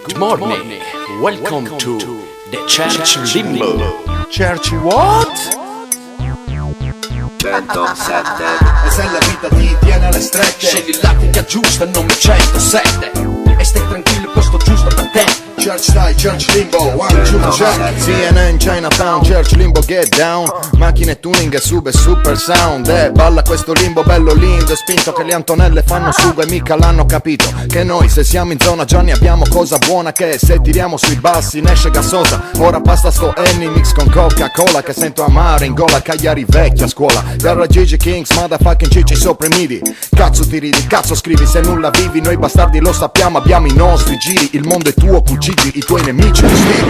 Good morning, welcome to the Church Limbo. Church what? 107. E se la vita ti tiene alle strette, Scegli l'attica giusta, nome 107. E stai tranquillo, posto giusto per te. Church style, Church Limbo, 1, 2, check. CNN, Chinatown, Church Limbo, get down. Macchine tuning e sub e super sound. Balla questo limbo bello lindo, spinto che le Antonelle fanno sugo e mica l'hanno capito. Che noi se siamo in zona già ne abbiamo cosa buona, che se tiriamo sui bassi ne esce gassosa. Ora basta sto Annie mix con Coca-Cola che sento amare in gola, Cagliari vecchia scuola. Terra Gigi Kings, motherfucking Cicci sopra i midi. Cazzo ti ridi, cazzo scrivi se nulla vivi. Noi bastardi lo sappiamo, abbiamo i nostri giri. Il mondo è tuo, cucidi i tuoi nemici.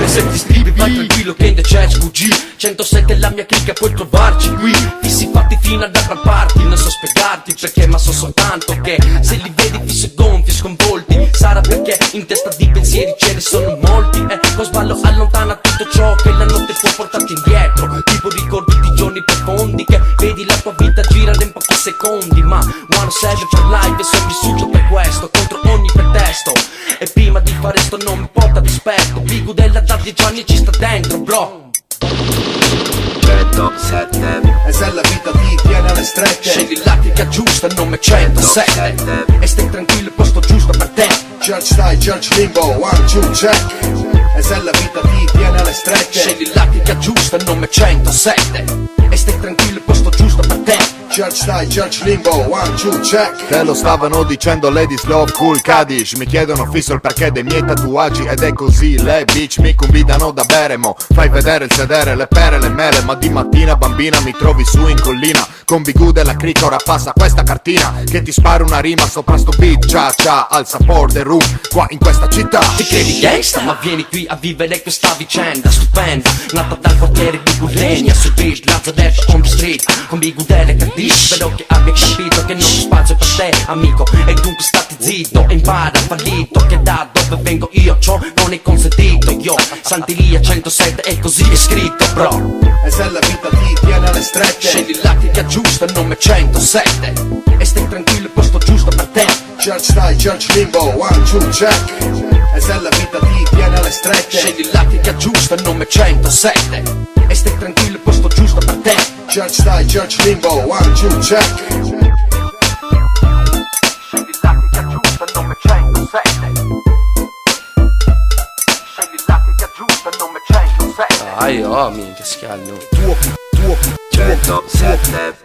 Se ti scrivi vai tranquillo che in the church QG 107 è la mia clicca, puoi trovarci qui. Fissi fatti fino ad aggrapparti, non so spiegarti perché, ma so soltanto che se li vedi fissi gonfi e sconvolti, sarà perché in testa di pensieri ce ne sono molti. Con sballo allontana tutto ciò che la notte può portarti indietro. Tipo ricordi di giorni profondi che vedi la tua vita girare in pochi secondi. Ma 107 per live e sono vissuto per questo, contro ogni pretesto. E prima di fare sto non mi porta rispetto. Bigu della da 10 anni ci sta dentro, bro. 107. E se la vita ti tiene alle strette, Scegli l'attica giusta, nome 107. E stai tranquillo, posto giusto per te. Church style, Church Limbo, 1, 2, check. E se la vita ti tiene alle strette, Scegli l'attica giusta, nome 107. E stai tranquillo, posto giusto per te. Church style, Church Limbo, 1, 2, check. Te lo stavano dicendo Ladies Love Cool Kadish. Mi chiedono fisso il perché dei miei tatuaggi ed è così. Le bitch mi convidano da bere, mo fai vedere il sedere, le pere, le mele. Ma di mattina bambina mi trovi su in collina con Bigu della cricca, ora passa questa cartina che ti spara una rima sopra sto beat. Cia cia al support the room qua in questa città. Ti credi gangsta, ma vieni qui a vivere questa vicenda stupenda, nata dal quartiere di Burlegna, sul beach, Lazaretto on the street, con Bigu delle capisci. Spero che abbia capito che non c'è spazio per te, amico, e dunque stati zitto e impara fallito che da dove vengo io ciò non è consentito. Io, Santilia 107 e così è scritto, bro. E se la vita ti tiene alle strette, Scegli l'attica giusta, nome 107. E stai tranquillo, posto giusto per te. Church style, Church Limbo, 1, 2, check. E se la vita ti tiene alle strette, Scegli l'attica giusta, nome 107. E stai tranquillo, posto giusto per te. Church style, Church Limbo, 1, 2, check. Scegli l'attica giusta, nome 107. Scegli l'attica giusta, nome 107. Ah, io, minchia, schiallo. 107.